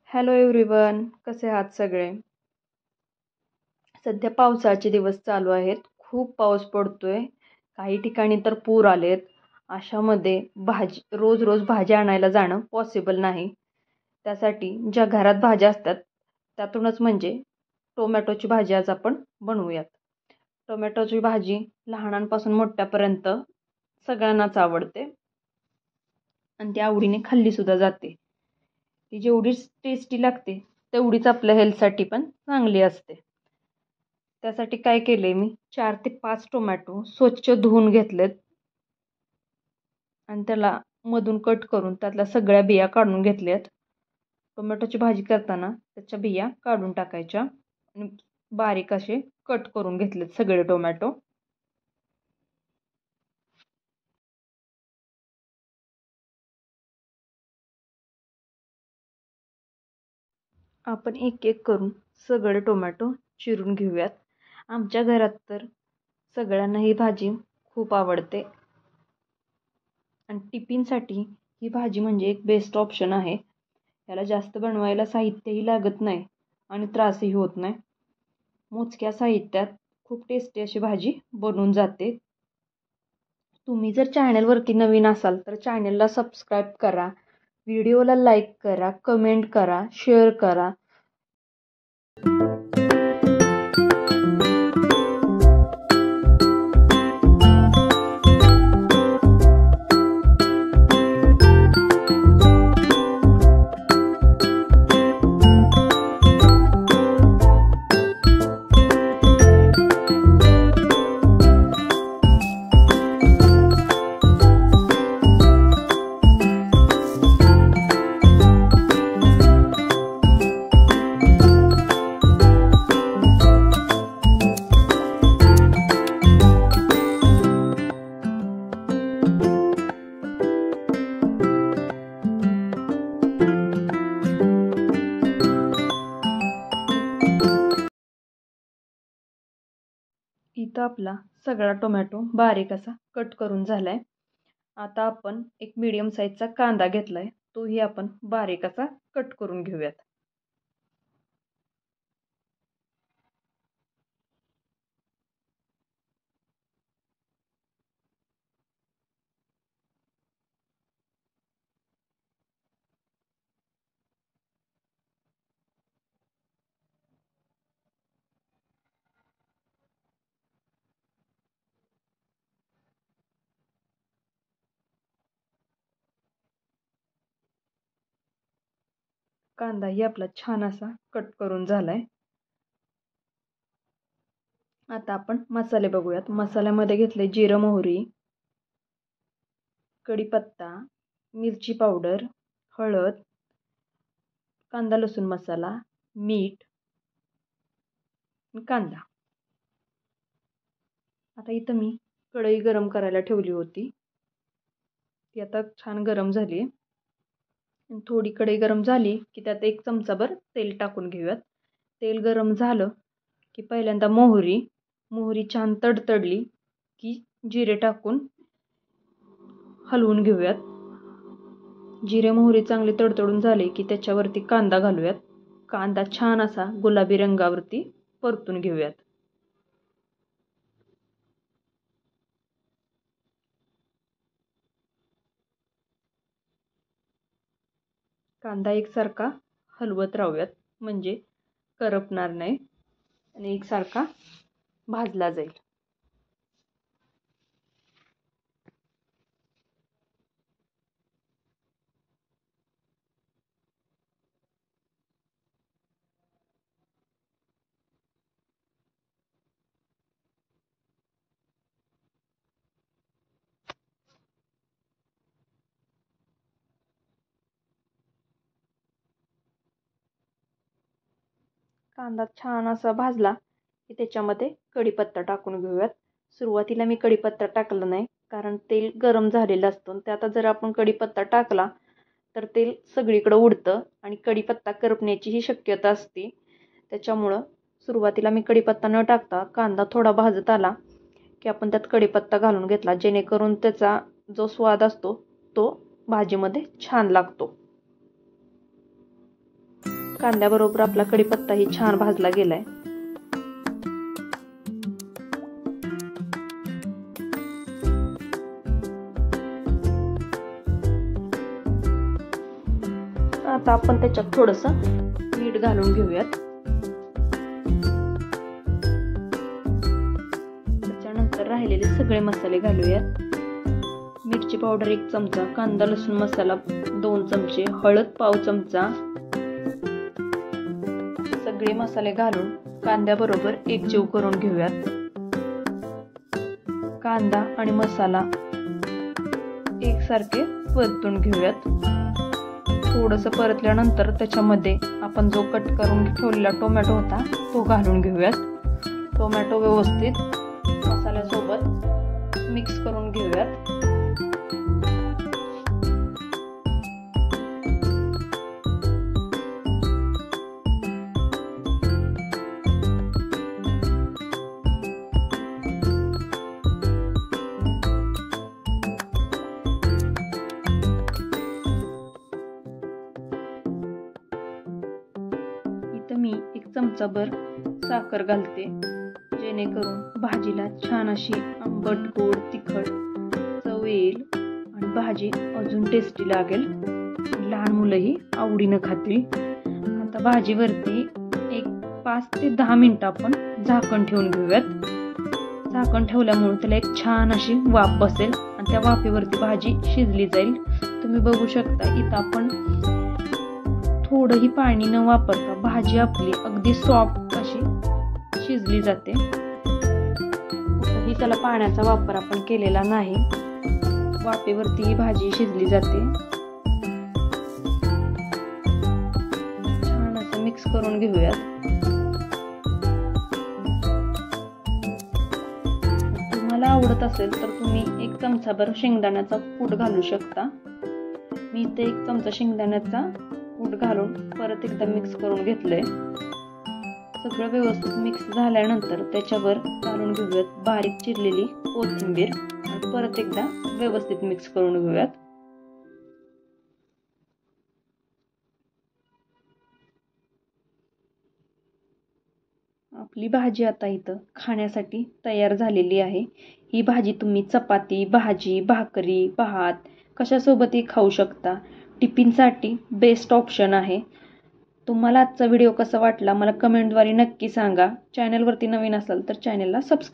Hello everyone, कसे आहात सगळे? सध्या पावसाचे दिवस चालू आहेत. खूप पाऊस पडतोय. काही ठिकाणी तर पूर आलेत. अशामध्ये रोज रोज भाज्या आणायला जाणं पॉसिबल नाही. त्यासाठी ज्या घरात भाज्या असतात त्यातूनच म्हणजे टोमॅटोची भाजी आज आपण बनवूयात. टोमॅटोची भाजी लहानांपासून मोठ्यापर्यंत सगळ्यांनाच आवडते आणि ती आवडीने खाल्लीसुद्धा जाते. ती जेवढी टेस्टी लागते तेवढीच आपल्या हेल्थसाठी पण चांगली असते. त्यासाठी काय केले मी 4 ते 5 टोमॅटो स्वच्छ धुवून घेतलेत आणि त्याला मधून कट करून त्यातल्या सगळ्या बिया काढून घेतल्यात. टोमॅटोची भाजी करताना त्याच्या बिया काढून टाकायच्या आणि बारीक असे कट करून घेतलेत सगळे टोमॅटो. आपण एक एक करून सगळे टोमॅटो चिरून घेऊयात. आमच्या घरात तर सगळ्यांना ही भाजी खूप आवडते आणि टिफिनसाठी ही भाजी म्हणजे एक बेस्ट ऑप्शन आहे. याला जास्त बनवायला साहित्यही लागत नाही आणि त्रासही होत नाही. मोजक्या साहित्यात खूप टेस्टी अशी भाजी बनून जाते. तुम्ही जर चॅनलवरती नवीन असाल तर चॅनलला सबस्क्राईब करा, व्हिडिओला लाईक करा, कमेंट करा, शेअर करा. इथं आपला सगळा टोमॅटो बारीक असा कट करून झालाय. आता आपण एक मीडियम साईजचा कांदा घेतलाय, तोही आपण बारीक असा कट करून घेऊयात. कांदाही आपला छान असा कट करून झालाय. आता आपण मसाले बघूयात. मसाल्यामध्ये घेतले जिरं, मोहरी, कढीपत्ता, मिरची पावडर, हळद, कांदा लसूण मसाला, मीठ, कांदा. आता इथं मी कढई गरम करायला ठेवली होती. ती आता छान गरम झाली. थोडी कढई गरम झाली की त्यात 1 चमचाभर तेल टाकून घेऊयात. तेल गरम झालं की पहिल्यांदा मोहरी छान तडतडली की जिरे टाकून हलवून घेऊयात. जिरे मोहरी चांगली तडतडून झाले की त्याच्यावरती कांदा घालूयात. कांदा छान असा गुलाबी रंगावरती परतून घेऊयात. कांदा एकसारखा हलवत राहूयात म्हणजे करपणार नाही आणि एकसारखा भाजला जाईल. कांदा छान असा भाजला की त्याच्यामध्ये कढीपत्ता टाकून घेऊयात. सुरुवातीला मी कढीपत्ता टाकला नाही कारण तेल गरम झालेलं असतं. त्यात जर आपण कढीपत्ता टाकला तर तेल सगळीकडे उडतं आणि कढीपत्ता करपण्याचीही शक्यता असते. त्याच्यामुळं सुरुवातीला मी कढीपत्ता न टाकता कांदा थोडा भाजत आला की आपण त्यात कढीपत्ता घालून घेतला, जेणेकरून त्याचा जो स्वाद असतो तो भाजीमध्ये छान लागतो. कांद्याबरोबर आपला कढीपत्ताही छान भाजला गेलाय. आता आपण त्याच्यात थोडंसं मीठ घालून घेऊयात. त्याच्यानंतर राहिलेले सगळे मसाले घालूयात. मिरची पावडर 1 चमचा, कांदा लसूण मसाला 2 चमचे, हळद पाव चमचा. सगळे मसाले घालून कांद्याबरोबर एकजीव करून घेऊयात. कांदा आणि मसाला एकसारखे परतून घेऊयात. थोडंसं परतल्यानंतर त्याच्यामध्ये आपण जो कट करून ठेवलेला टोमॅटो होता तो घालून घेऊयात. टोमॅटो व्यवस्थित मसाल्यासोबत मिक्स करून घेऊयात. मी 1 चमचाभर साखर घालते, जेणेकरून भाजीला छान अशी आंबट गोड तिखट चव येईल आणि भाजी अजून टेस्टी लागेल. लहान मुलंही आवडीनं खातील. आता भाजीवरती 5 ते 10 मिनिटं आपण झाकण ठेवून घेऊयात. झाकण ठेवल्यामुळे त्याला एक छान अशी वाफ बसेल आणि त्या वाफेवरती भाजी शिजली जाईल. तुम्ही बघू शकता इथं आपण थोडंही पाणी न वापरता भाजी आपली अगदी सॉफ्ट अशी शिजली जाते. ही त्याला पाण्याचा वापर आपण केलेला नाही. वाफेवरती ही भाजी शिजली जाते. छान असं मिक्स करून घेऊयात. तुम्हाला आवडत असेल तर तुम्ही 1 चमचाभर शेंगदाण्याचा कूट घालू शकता. मी इथे 1 चमचा शेंगदाण्याचा कूट घालून परत एकदा मिक्स करून घेतलंय. सगळं व्यवस्थित मिक्स झाल्यानंतर त्याच्यावर घालून घेऊयात बारीक चिरलेली कोथिंबीर आणि परत एकदा व्यवस्थित मिक्स करून घेऊयात. आपली भाजी आता इथं खाण्यासाठी तयार झालेली आहे. ही भाजी तुम्ही चपाती, भाजी, भाकरी, भात कशासोबतही खाऊ शकता. टिफिनसाठी बेस्ट ऑप्शन आहे. तुम्हाला आजचा व्हिडिओ कसा वाटला मला कमेंटद्वारे नक्की सांगा. चॅनलवरती नवीन असाल तर चॅनलला सबस्क्राईब